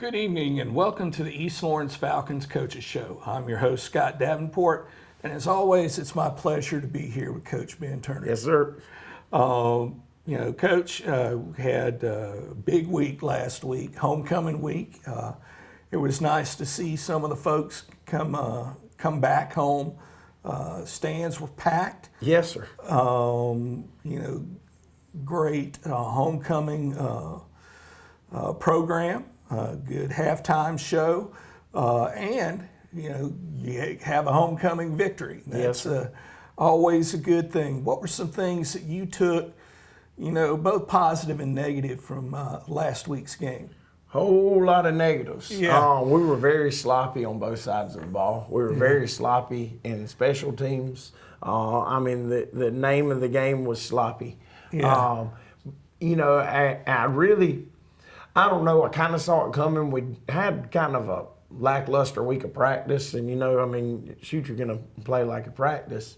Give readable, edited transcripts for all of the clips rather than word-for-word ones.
Good evening and welcome to the East Lawrence Falcons Coaches Show. I'm your host, Scott Davenport, and as always, it's my pleasure to be here with Coach Ben Turner. Yes, sir. Coach had a big week last week, homecoming week. It was nice to see some of the folks come back home. Stands were packed. Yes, sir. Great homecoming program. Good halftime show, and you have a homecoming victory. That's always a good thing. What were some things that you took, both positive and negative from last week's game? Whole lot of negatives. Yeah. We were very sloppy on both sides of the ball. We were very sloppy in special teams. The name of the game was sloppy. Yeah. I don't know. I kind of saw it coming. We had kind of a lackluster week of practice, and you're going to play like a practice.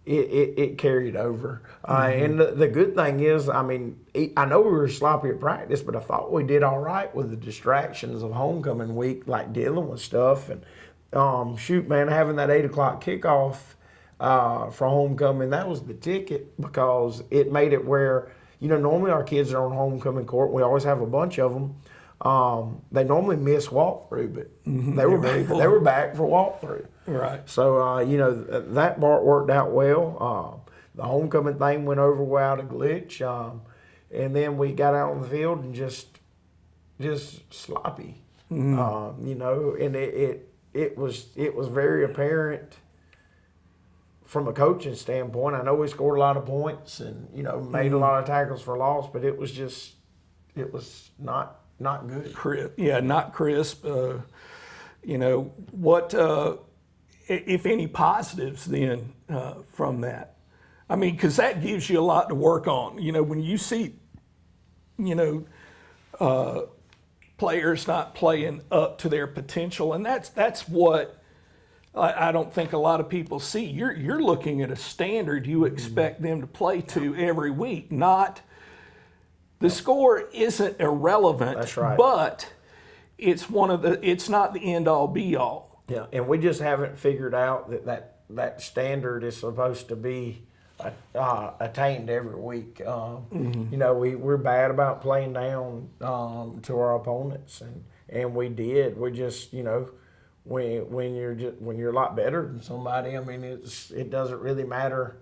It carried over. And the good thing is, I know we were sloppy at practice, but I thought we did all right with the distractions of homecoming week, like dealing with stuff. And having that 8 o'clock kickoff for homecoming, that was the ticket, because it made it where, normally our kids are on homecoming court. We always have a bunch of them. They normally miss walkthrough, but they were back for walkthrough. Right. So that part worked out well. The homecoming thing went over without a glitch, and then we got out on the field and just sloppy. And it was very apparent from a coaching standpoint. I know we scored a lot of points and made a lot of tackles for loss, but it was not good. Not crisp. What, if any, positives then from that? Because that gives you a lot to work on. When you see, players not playing up to their potential, and that's what I don't think a lot of people see. You're looking at a standard you expect them to play to every week, not. The score isn't irrelevant. That's right. But it's it's not the end all be all. Yeah, and we just haven't figured out that standard is supposed to be attained every week. We're bad about playing down to our opponents, and we did. We just when you're a lot better than somebody, it doesn't really matter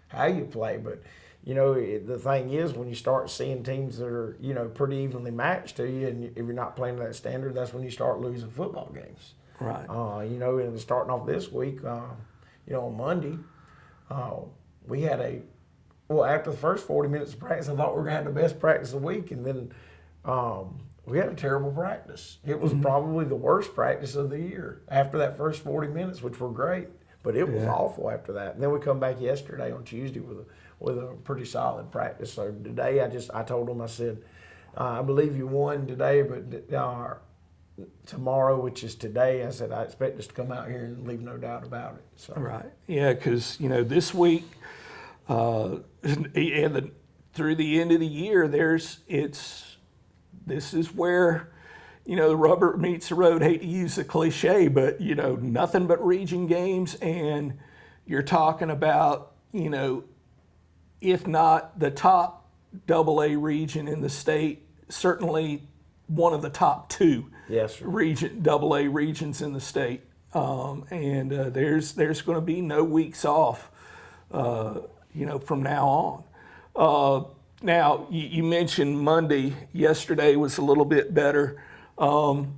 how you play, but. The thing is, when you start seeing teams that are, pretty evenly matched to you, and if you're not playing to that standard, that's when you start losing football games. Right. And starting off this week, on Monday, we had after the first 40 minutes of practice, I thought we were going to have the best practice of the week, and then we had a terrible practice. It was probably the worst practice of the year after that first 40 minutes, which were great, but it was awful after that. And then we come back yesterday on Tuesday with a pretty solid practice. So today I told them, I said, I believe you won today, but tomorrow, which is today, I said, I expect us to come out here and leave no doubt about it. So. Right. Yeah, because, this week and through the end of the year, this is where, the rubber meets the road. Hate to use the cliche, but, nothing but region games, and you're talking about, if not the top AA region in the state, certainly one of the top two AA regions in the state. There's going to be no weeks off, from now on. Now, you mentioned Monday. Yesterday was a little bit better. When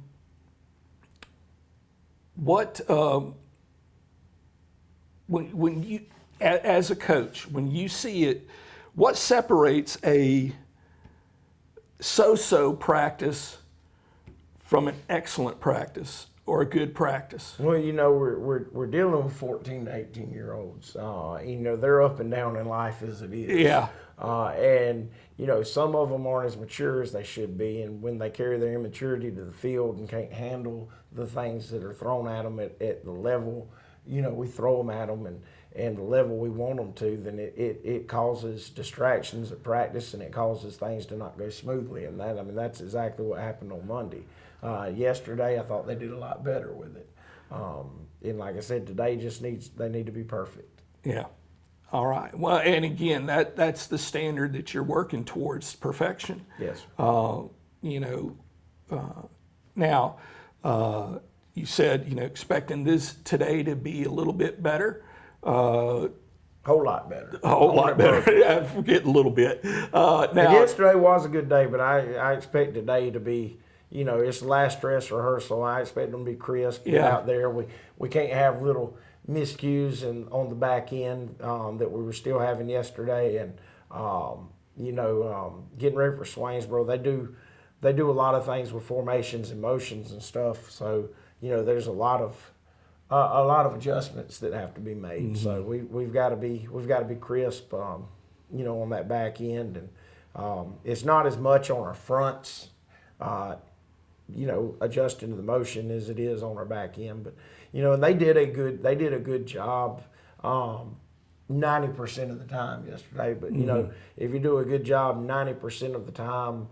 you, as a coach, when you see it, what separates a so-so practice from an excellent practice or a good practice? Well, we're dealing with 14 to 18-year-olds. They're up and down in life as it is. Yeah. And some of them aren't as mature as they should be, and when they carry their immaturity to the field and can't handle the things that are thrown at them at the level, we throw them at them, and the level we want them to, then it causes distractions at practice, and it causes things to not go smoothly. And that's exactly what happened on Monday. Yesterday, I thought they did a lot better with it. And like I said, today they need to be perfect. Yeah. All right. Well, and again, that's the standard that you're working towards, perfection. Yes. Now, you said, expecting this today to be a little bit better. Whole lot better. A whole lot better. I forget a little bit. Now, and yesterday was a good day, but I expect today to be, it's the last dress rehearsal. I expect them to be crisp, get out there. We can't have little miscues on the back end that we were still having yesterday. And, getting ready for Swainsboro, they do a lot of things with formations and motions and stuff. So, there's a lot of adjustments that have to be made. Mm-hmm. So we've got to be crisp, on that back end, and it's not as much on our fronts, adjusting to the motion as it is on our back end. But and they did a good job, 90% of the time yesterday. But if you do a good job 90% of the time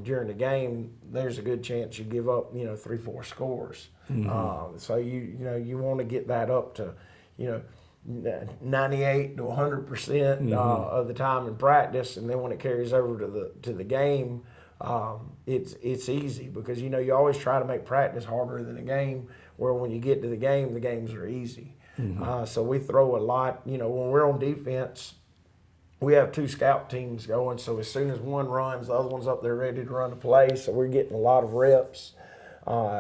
during the game, there's a good chance you give up 3-4 scores. Mm-hmm. So you want to get that up to 98 to 100% of the time in practice, and then when it carries over to the game, it's easy, because you always try to make practice harder than a game, where when you get to the games are easy. Mm-hmm. So we throw a lot. When we're on defense, we have 2 scout teams going, so as soon as one runs, the other one's up there ready to run the play. So we're getting a lot of reps,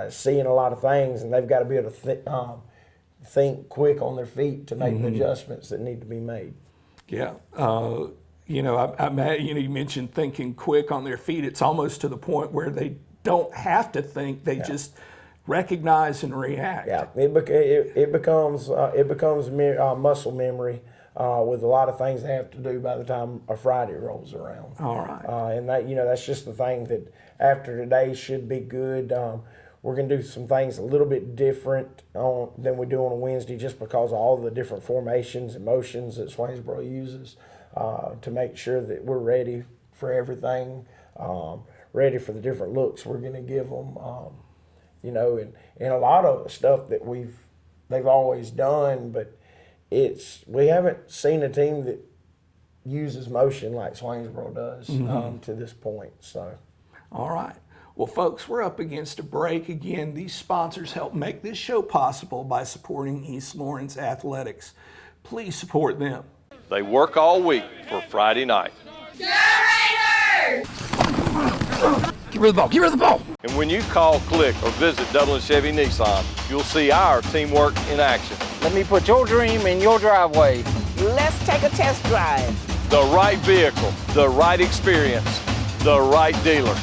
seeing a lot of things, and they've got to be able to think quick on their feet to make the adjustments that need to be made. Yeah. You mentioned thinking quick on their feet. It's almost to the point where they don't have to think; they just recognize and react. Yeah, it becomes muscle memory. With a lot of things they have to do by the time a Friday rolls around. All right. And that's just the thing that after today should be good. We're going to do some things a little bit different than we do on a Wednesday, just because of all the different formations and motions that Swainsboro uses, to make sure that we're ready for everything, ready for the different looks we're going to give them. And a lot of stuff that they've always done, but we haven't seen a team that uses motion like Swainsboro does to this point. So, all right. Well, folks, we're up against a break again. These sponsors help make this show possible by supporting East Lawrence athletics. Please support them. They work all week for Friday night. Go Raiders! Give her the ball. Give her the ball. And when you call, click, or visit Dublin Chevy Nissan, you'll see our teamwork in action. Let me put your dream in your driveway. Let's take a test drive. The right vehicle, the right experience, the right dealer.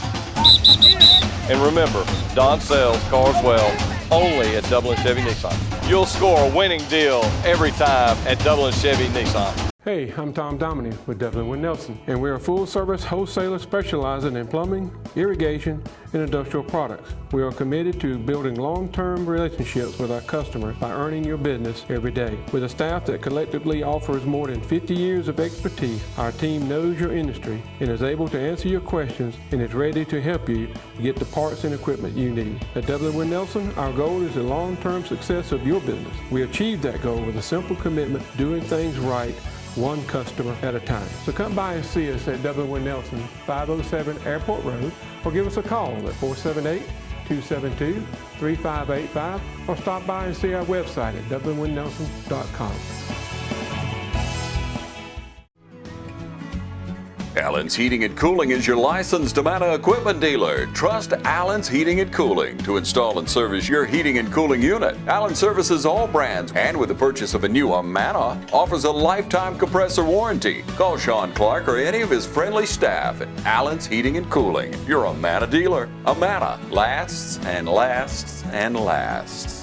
And remember, Don sells cars well only at Dublin Chevy Nissan. You'll score a winning deal every time at Dublin Chevy Nissan. Hey, I'm Tom Dominy with Dublin Wind Nelson, and we're a full-service wholesaler specializing in plumbing, irrigation, and industrial products. We are committed to building long-term relationships with our customers by earning your business every day. With a staff that collectively offers more than 50 years of expertise, our team knows your industry and is able to answer your questions and is ready to help you get the parts and equipment you need. At Dublin Wind Nelson, our goal is the long-term success of your business. We achieve that goal with a simple commitment to doing things right, one customer at a time. So come by and see us at Dublin Wind Nelson, 507 Airport Road, or give us a call at 478-272-3585, or stop by and see our website at dublinwindnelson.com. Allen's Heating and Cooling is your licensed Amana equipment dealer. Trust Allen's Heating and Cooling to install and service your heating and cooling unit. Allen services all brands, and with the purchase of a new Amana, offers a lifetime compressor warranty. Call Sean Clark or any of his friendly staff at Allen's Heating and Cooling, your Amana dealer. Amana lasts and lasts and lasts.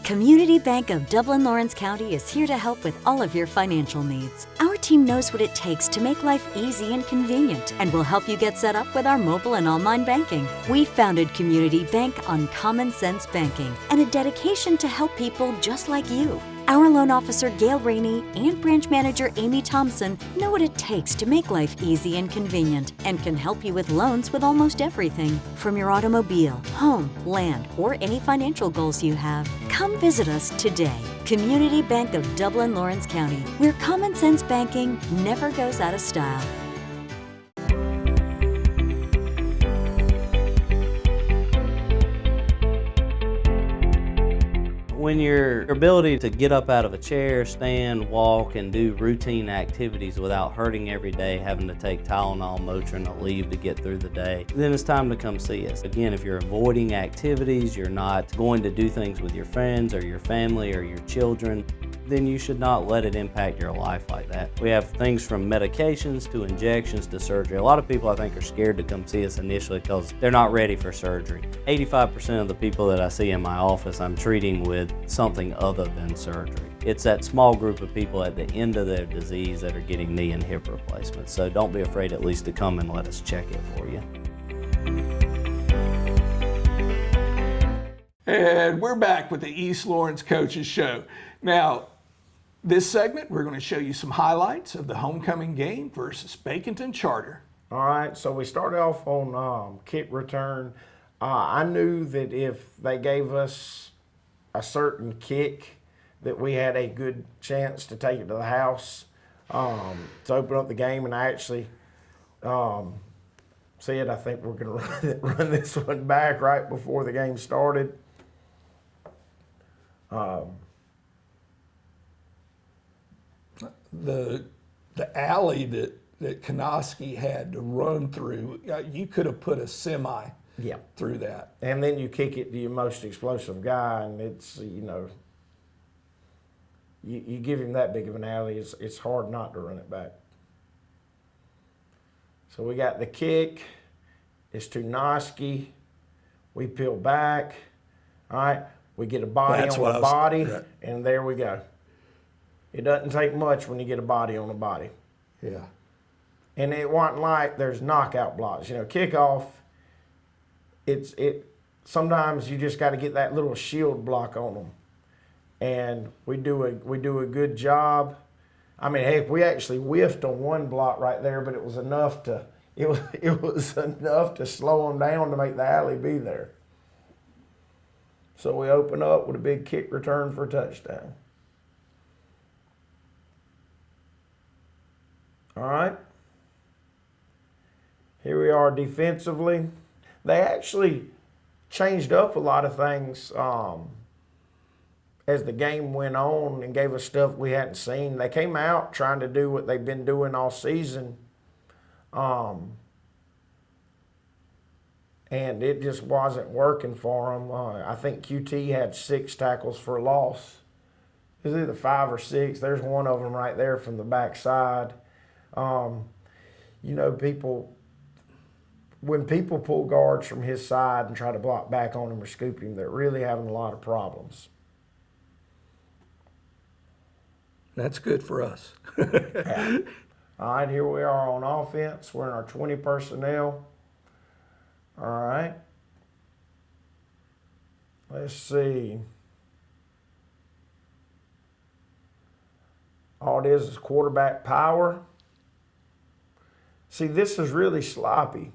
Community Bank of Dublin Lawrence County is here to help with all of your financial needs. Our team team knows what it takes to make life easy and convenient and will help you get set up with our mobile and online banking. We founded Community Bank on common sense banking and a dedication to help people just like you. Our loan officer Gail Rainey and branch manager Amy Thompson know what it takes to make life easy and convenient and can help you with loans with almost everything, from your automobile, home, land, or any financial goals you have. Come visit us today. Community Bank of Dublin, Lawrence County, where common sense banking never goes out of style. When your ability to get up out of a chair, stand, walk, and do routine activities without hurting every day, having to take Tylenol, Motrin, or leave to get through the day, then it's time to come see us. Again, if you're avoiding activities, you're not going to do things with your friends or your family or your children, then you should not let it impact your life like that. We have things from medications to injections to surgery. A lot of people, I think, are scared to come see us initially because they're not ready for surgery. 85% of the people that I see in my office, I'm treating with something other than surgery. It's that small group of people at the end of their disease that are getting knee and hip replacements. So don't be afraid at least to come and let us check it for you. And we're back with the East Lawrence Coaches Show. Now, this segment, we're going to show you some highlights of the homecoming game versus Baconton Charter. All right, so we started off on kick return. I knew that if they gave us a certain kick, that we had a good chance to take it to the house, to open up the game. And I actually said, I think we're going to run this one back right before the game started. The alley that Konoski had to run through, you could have put a semi through that. And then you kick it to your most explosive guy, and it's, you give him that big of an alley, it's hard not to run it back. So we got the kick. It's to Noski. We peel back. All right. We get a body on the body, and there we go. It doesn't take much when you get a body on a body. Yeah. And it wasn't like there's knockout blocks. Kickoff, sometimes you just got to get that little shield block on them. And we do a good job. I mean, hey, we actually whiffed on one block right there, but it was enough to slow them down to make the alley be there. So we open up with a big kick return for a touchdown. All right. Here we are defensively. They actually changed up a lot of things as the game went on and gave us stuff we hadn't seen. They came out trying to do what they've been doing all season. And it just wasn't working for them. I think QT had 6 tackles for a loss. It was either 5 or 6. There's one of them right there from the backside. When people pull guards from his side and try to block back on him or scoop him, they're really having a lot of problems. That's good for us. Yeah. All right, here we are on offense. We're in our 20 personnel. All right. Let's see. All it is quarterback power. See, this is really sloppy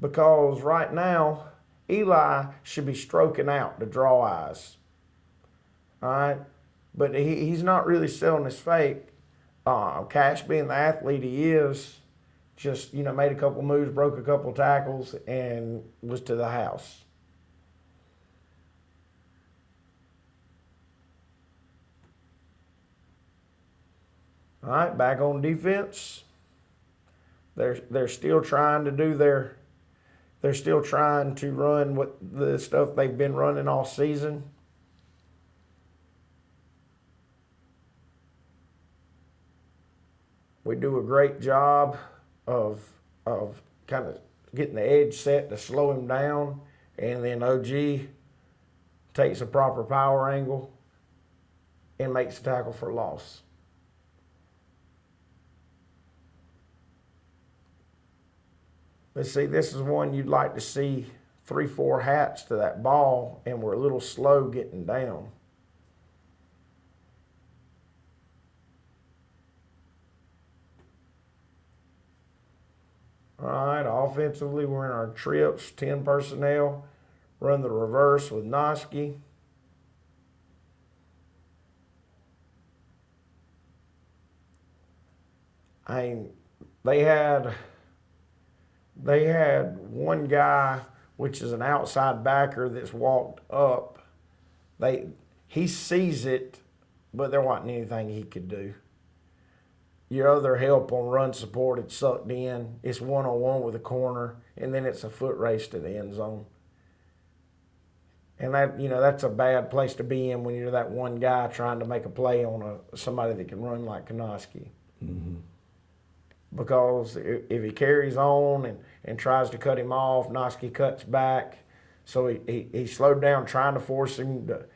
because right now, Eli should be stroking out to draw eyes. All right? But he's not really selling his fake. Cash, being the athlete he is, just, made a couple moves, broke a couple tackles, and was to the house. All right, back on defense. They're still trying to do they're still trying to run what the stuff they've been running all season. We do a great job of kind of getting the edge set to slow him down, and then OG takes a proper power angle and makes a tackle for loss. But see, this is one you'd like to see 3-4 hats to that ball, and we're a little slow getting down. All right, offensively, we're in our trips, 10 personnel. Run the reverse with Noski. They had one guy, which is an outside backer, that's walked up. He sees it, but there wasn't anything he could do. Your other help on run support had sucked in. It's 1-on-1 with a corner, and then it's a foot race to the end zone. And that's a bad place to be in when you're that one guy trying to make a play on somebody that can run like Konoski. Mm-hmm. Because if he carries on and tries to cut him off, Noski cuts back. So he slowed down, trying to force him to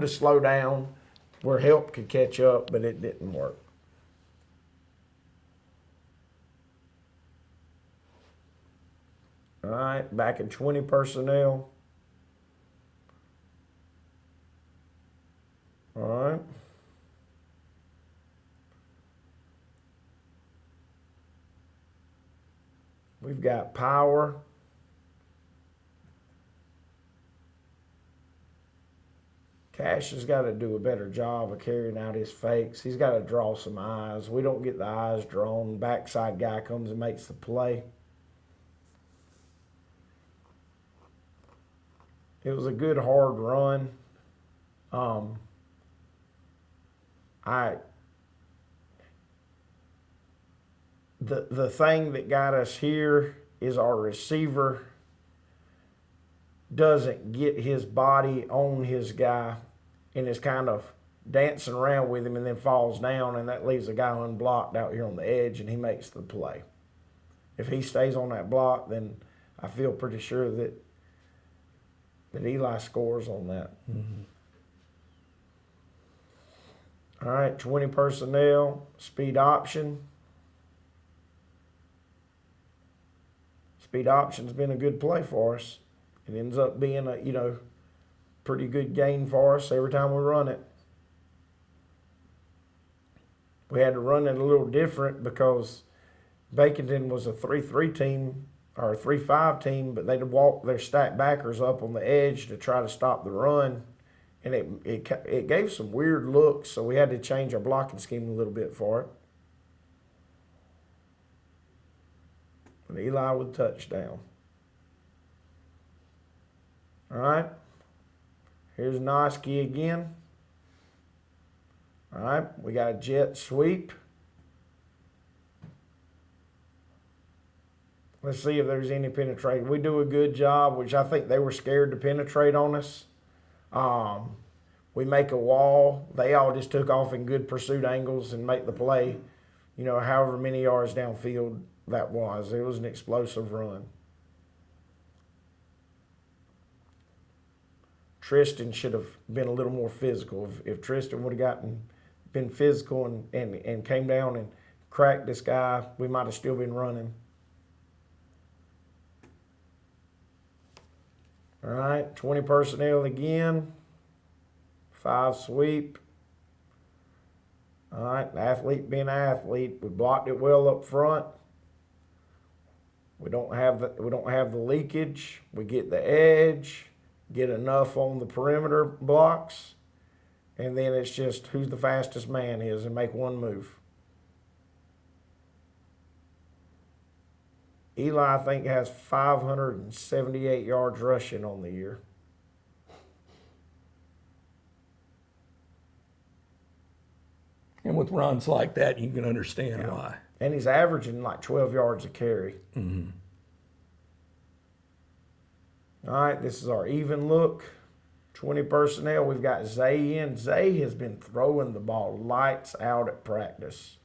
slow down where help could catch up, but it didn't work. All right, back in 20 personnel. All right. We've got power. Cash has got to do a better job of carrying out his fakes. He's got to draw some eyes. We don't get the eyes drawn. Backside guy comes and makes the play. It was a good hard run. The thing that got us here is our receiver doesn't get his body on his guy and is kind of dancing around with him and then falls down, and that leaves the guy unblocked out here on the edge, and he makes the play. If he stays on that block, then I feel pretty sure that Eli scores on that. Mm-hmm. All right, 20 personnel, speed option. Speed option's been a good play for us. It ends up being a, pretty good gain for us every time we run it. We had to run it a little different because Baconton was a 3-3 team or a 3-5 team, but they'd walk their stacked backers up on the edge to try to stop the run. And it gave some weird looks, so we had to change our blocking scheme a little bit for it. And Eli with touchdown. All right. Here's Noski again. All right. We got a jet sweep. Let's see if there's any penetration. We do a good job, which I think they were scared to penetrate on us. We make a wall. They all just took off in good pursuit angles and make the play, however many yards downfield that was. It was an explosive run. Tristan should have been a little more physical. If Tristan would have been physical and came down and cracked this guy, we might have still been running. All right, 20 personnel again. 5 sweep. All right, athlete being an athlete. We blocked it well up front. We don't have the leakage. We get the edge, get enough on the perimeter blocks, and then it's just who's the fastest man is and make one move. Eli, I think, has 578 yards rushing on the year. And with runs like that, you can understand why. And he's averaging like 12 yards a carry. Mm-hmm. All right, this is our even look. 20 personnel. We've got Zay in. Zay has been throwing the ball lights out at practice.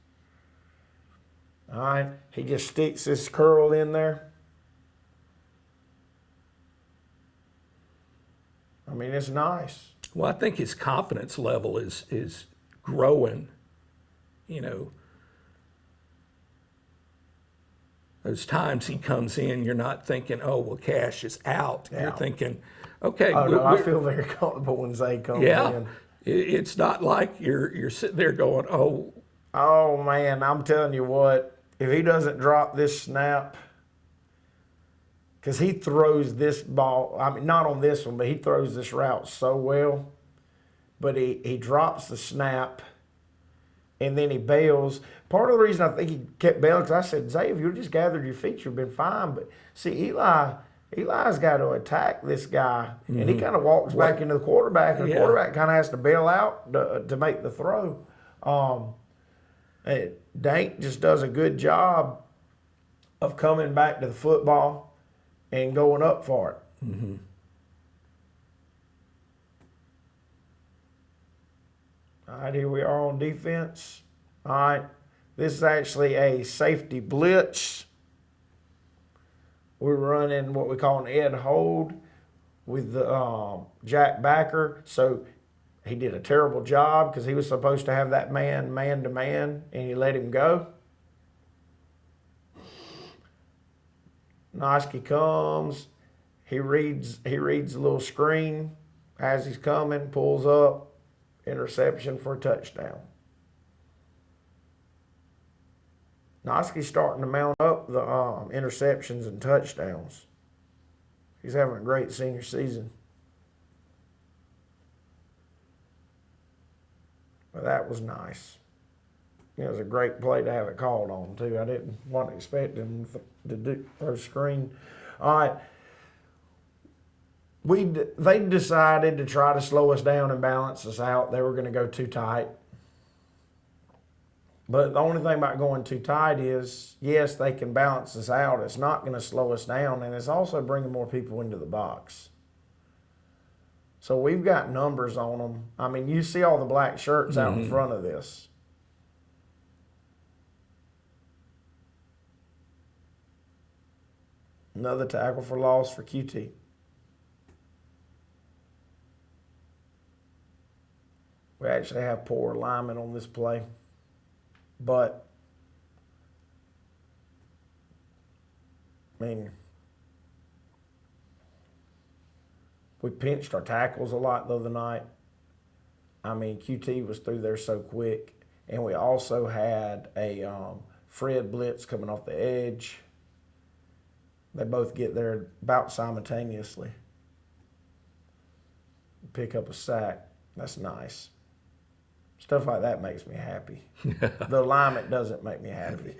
All right, he just sticks this curl in there. I mean, it's nice. Well, I think his confidence level is growing, those times he comes in, you're not thinking, oh, well, Cash is out. Yeah. You're thinking, okay. Oh, no, I feel very comfortable when Zay comes in. It's not like you're sitting there going, oh. Oh, man, I'm telling you what, if he doesn't drop this snap, because he throws this ball, I mean, not on this one, but he throws this route so well, but he drops the snap, and then he bails. Part of the reason I think he kept bailing, because I said, Zay, if you just gathered your feet, you've been fine. But see, Eli's got to attack this guy, and he kind of walks back into the quarterback, and the quarterback kind of has to bail out to make the throw. Dank just does a good job of coming back to the football and going up for it. Mm-hmm. All right, here we are on defense. All right, this is actually a safety blitz. We're running what we call an Ed hold with the Jack Backer. So he did a terrible job because he was supposed to have that man to man, and he let him go. Noski comes. He reads the little screen as he's coming, pulls up, interception for a touchdown. Noski's starting to mount up the interceptions and touchdowns. He's having a great senior season. But that was nice. It was a great play to have it called on, too. I wasn't expecting to throw screen. All right. They decided to try to slow us down and balance us out. They were going to go too tight. But the only thing about going too tight is, yes, they can balance us out. It's not going to slow us down, and it's also bringing more people into the box. So we've got numbers on them. I mean, you see all the black shirts out in front of this. Another tackle for loss for QT. We actually have poor alignment on this play. But, I mean, we pinched our tackles a lot the other night. I mean, QT was through there so quick. And we also had a Fred blitz coming off the edge. They both get there about simultaneously. Pick up a sack. That's nice. Stuff like that makes me happy. The alignment doesn't make me happy.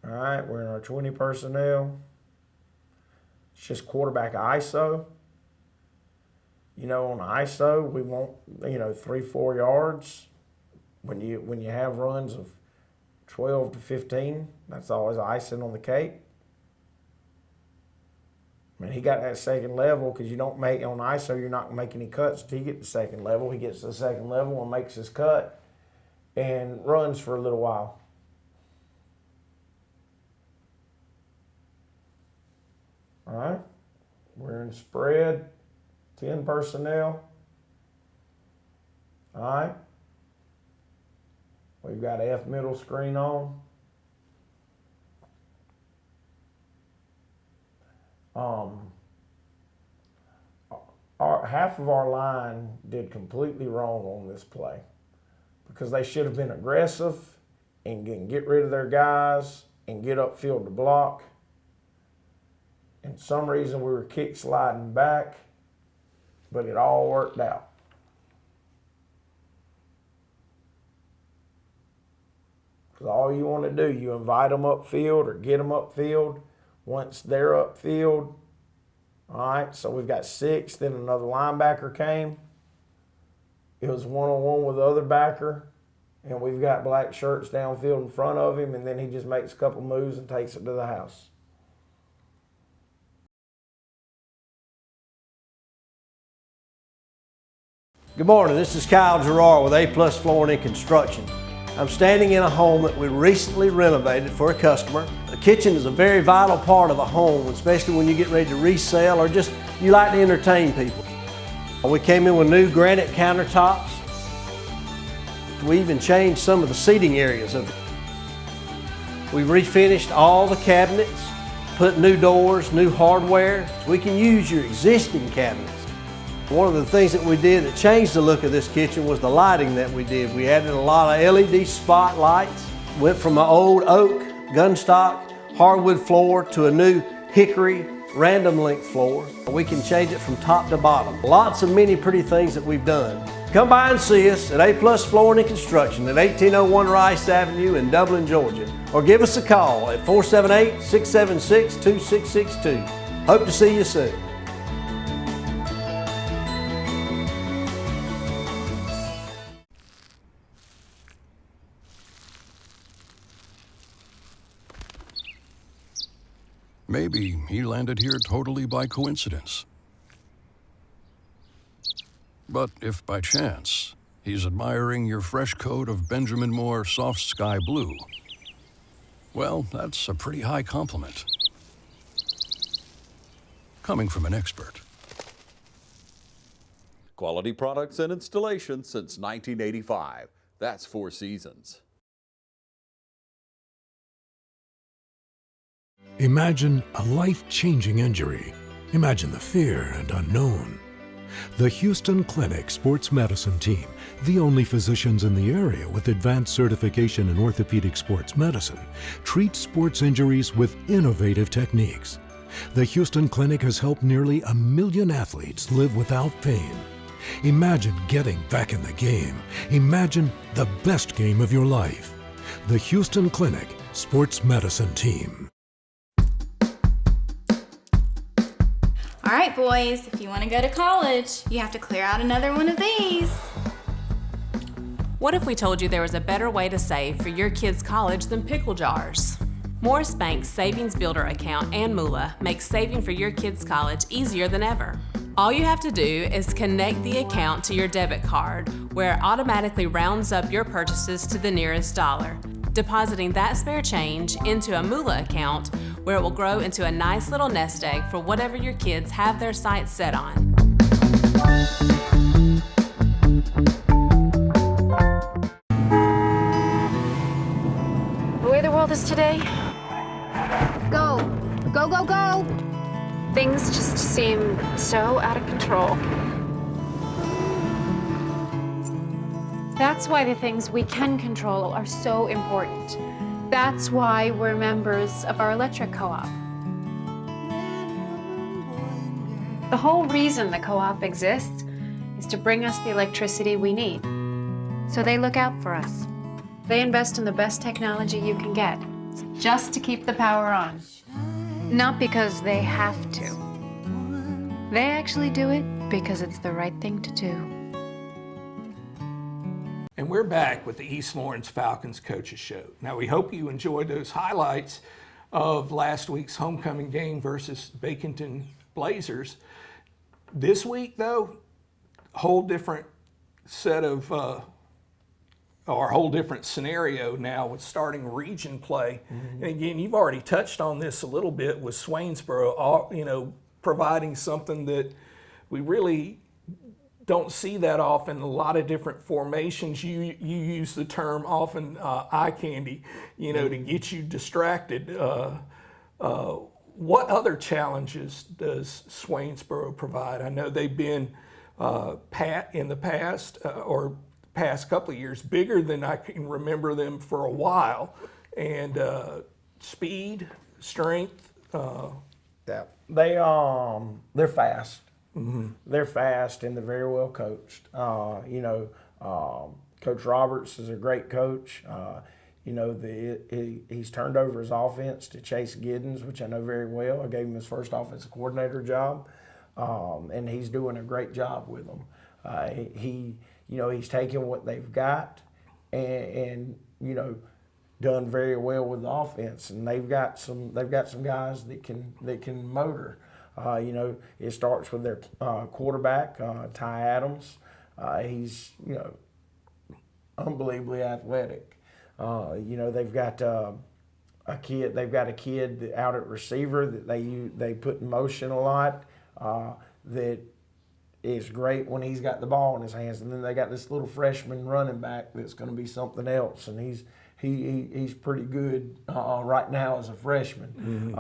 All right, we're in our 20 personnel. It's just quarterback ISO. You know, on ISO, we want, 3-4 yards. When you have runs of 12 to 15, that's always icing on the cake. I mean, he got that second level because you don't make, on ISO, you're not going to make any cuts until you get to second level. He gets to the second level and makes his cut and runs for a little while. All right, we're in spread, 10 personnel. All right, we've got F middle screen on. Half of our line did completely wrong on this play because they should have been aggressive and get rid of their guys and get upfield to block. And for some reason we were kick sliding back, but it all worked out. Because all you want to do, you invite them upfield or get them upfield. Once they're upfield, all right, so we've got 6. Then another linebacker came. It was one-on-one with the other backer. And we've got black shirts downfield in front of him. And then he just makes a couple moves and takes it to the house. Good morning, this is Kyle Gerard with A+ Flooring and Construction. I'm standing in a home that we recently renovated for a customer. The kitchen is a very vital part of a home, especially when you get ready to resell or just you like to entertain people. We came in with new granite countertops, We even changed some of the seating areas of it. We refinished all the cabinets, put new doors, new hardware. We can use your existing cabinets. One of the things that we did that changed the look of this kitchen was the lighting that we did. We added a lot of LED spotlights, went from an old oak, gunstock, hardwood floor to a new hickory, random length floor. We can change it from top to bottom. Lots of many pretty things that we've done. Come by and see us at A+ Flooring and Construction at 1801 Rice Avenue in Dublin, Georgia. Or give us a call at 478-676-2662. Hope to see you soon. Maybe he landed here totally by coincidence. But if by chance he's admiring your fresh coat of Benjamin Moore soft sky blue, well, that's a pretty high compliment. Coming from an expert. Quality products and installation since 1985. That's Four Seasons. Imagine a life-changing injury. Imagine the fear and unknown. The Houston Clinic Sports Medicine Team, the only physicians in the area with advanced certification in orthopedic sports medicine, treats sports injuries with innovative techniques. The Houston Clinic has helped nearly 1 million athletes live without pain. Imagine getting back in the game. Imagine the best game of your life. The Houston Clinic Sports Medicine Team. All right, boys, if you want to go to college, you have to clear out another one of these. What if we told you there was a better way to save for your kids' college than pickle jars? Morris Bank's Savings Builder account and moolah makes saving for your kids' college easier than ever. All you have to do is connect the account to your debit card, where it automatically rounds up your purchases to the nearest dollar, depositing that spare change into a moolah account where it will grow into a nice little nest egg for whatever your kids have their sights set on. The way the world is today, Go, go, go, go. things just seem so out of control. That's why the things we can control are so important. That's why we're members of our electric co-op. The whole reason the co-op exists is to bring us the electricity we need. So they look out for us. They invest in the best technology you can get, just to keep the power on. Not because they have to. They actually do it because it's the right thing to do. And we're back with the East Lawrence Falcons Coaches Show. Now, we hope you enjoyed those highlights of last week's homecoming game versus Baconton Blazers. This week, though, whole different set of, or whole different scenario now with starting region play. Mm-hmm. And again, you've already touched on this a little bit with Swainsboro, providing something that we really don't see that often. A lot of different formations. You use the term often eye candy, to get you distracted. What other challenges does Swainsboro provide? I know they've been in the past or past couple of years bigger than I can remember them for a while, and speed, strength. Yeah, they're fast. Mm-hmm. They're fast and they're very well coached. Coach Roberts is a great coach. He's turned over his offense to Chase Giddens, which I know very well. I gave him his first offensive coordinator job, and he's doing a great job with them. He's taken what they've got and done very well with the offense, and they've got some guys that can motor. It starts with their quarterback, Ty Adams. He's unbelievably athletic. They've got a kid. They've got a kid out at receiver that they put in motion a lot. That is great when he's got the ball in his hands. And then they got this little freshman running back that's going to be something else, and he's pretty good right now as a freshman.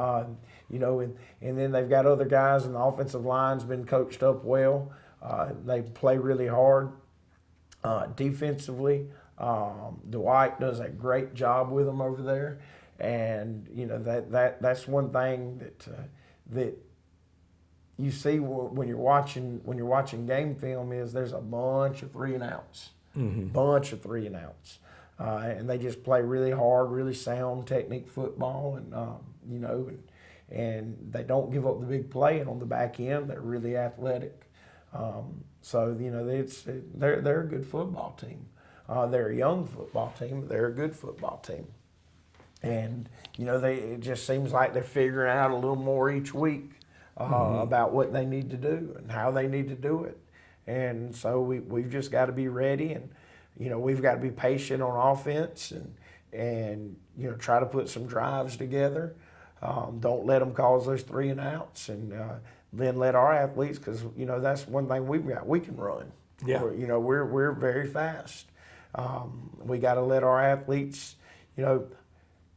You know, and then they've got other guys, and the offensive line's been coached up well. They play really hard defensively. Dwight does a great job with them over there, and you know that's one thing that you see when you're watching game film is there's a bunch of 3 and outs, bunch of 3 and outs, and they just play really hard, really sound technique football, and you know, and they don't give up the big play, and on the back end they're really athletic. So you know they're a good football team. They're a young football team, but they're a good football team. And you know it just seems like they're figuring out a little more each week about what they need to do and how they need to do it. And so we've just got to be ready, and you know we've got to be patient on offense, and you know try to put some drives together. Don't let them cause those 3 and outs, and then let our athletes, because you know that's one thing we've got. We can run. Yeah. You know we're very fast. We got to let our athletes, you know,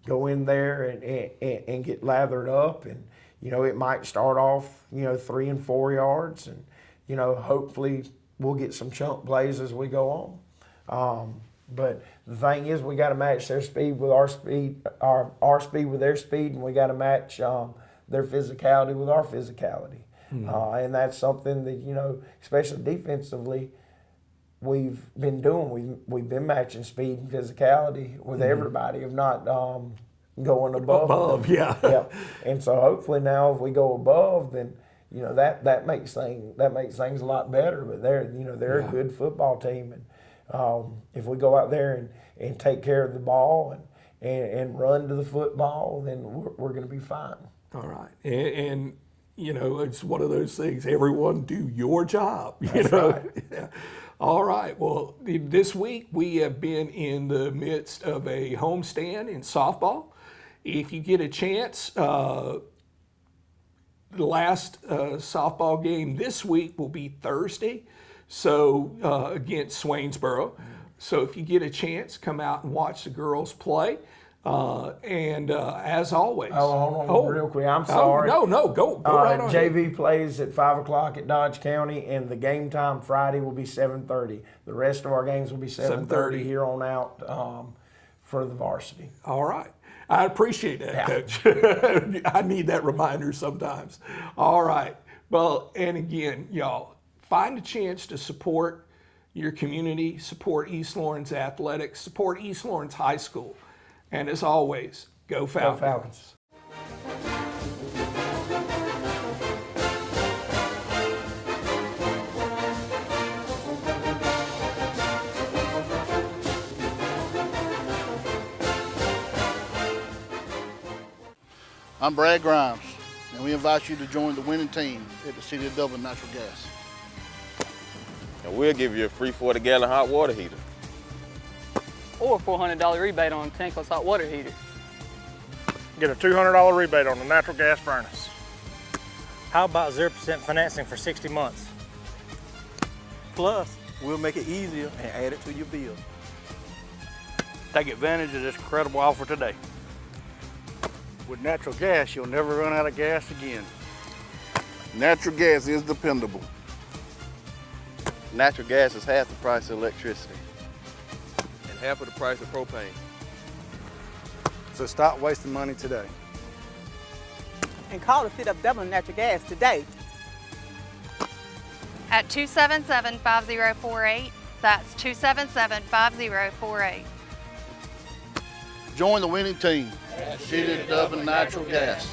go in there and get lathered up, and you know it might start off 3 and 4 yards, and you know hopefully we'll get some chunk plays as we go on. But the thing is, we got to match their speed with our speed, our speed with their speed, and we got to match their physicality with our physicality. And that's something that, you know, especially defensively, we've been doing. We've been matching speed and physicality with everybody, if not going above. Yeah. And so hopefully now, if we go above, then you know that makes things a lot better. But they're a good football team, and if we go out there and take care of the ball and run to the football, then we're going to be fine. All right. And you know, it's one of those things, everyone do your job. That's know? right. Yeah. All right. Well, this week we have been in the midst of a homestand in softball. If you get a chance, the last softball game this week will be Thursday, so against Swainsboro. So if you get a chance, come out and watch the girls play. And as always, hold on real quick. I'm sorry. No, go right on. JV plays at 5:00 at Dodge County, and the game time Friday will be 7:30. The rest of our games will be 7:30 here on out for the varsity. All right. I appreciate that, Coach. I need that reminder sometimes. All right. Well, and again, y'all, find a chance to support your community, support East Lawrence athletics, support East Lawrence High School. And as always, go Falcons. Go Falcons. I'm Brad Grimes, and we invite you to join the winning team at the City of Dublin Natural Gas. And we'll give you a free 40-gallon hot water heater. Or a $400 rebate on a tankless hot water heater. Get a $200 rebate on the natural gas furnace. How about 0% financing for 60 months? Plus, we'll make it easier and add it to your bill. Take advantage of this incredible offer today. With natural gas, you'll never run out of gas again. Natural gas is dependable. Natural gas is half the price of electricity. And half of the price of propane. So stop wasting money today. And call the City of Dublin Natural Gas today. At 277-5048. That's 277-5048. Join the winning team at City of Dublin Natural Gas.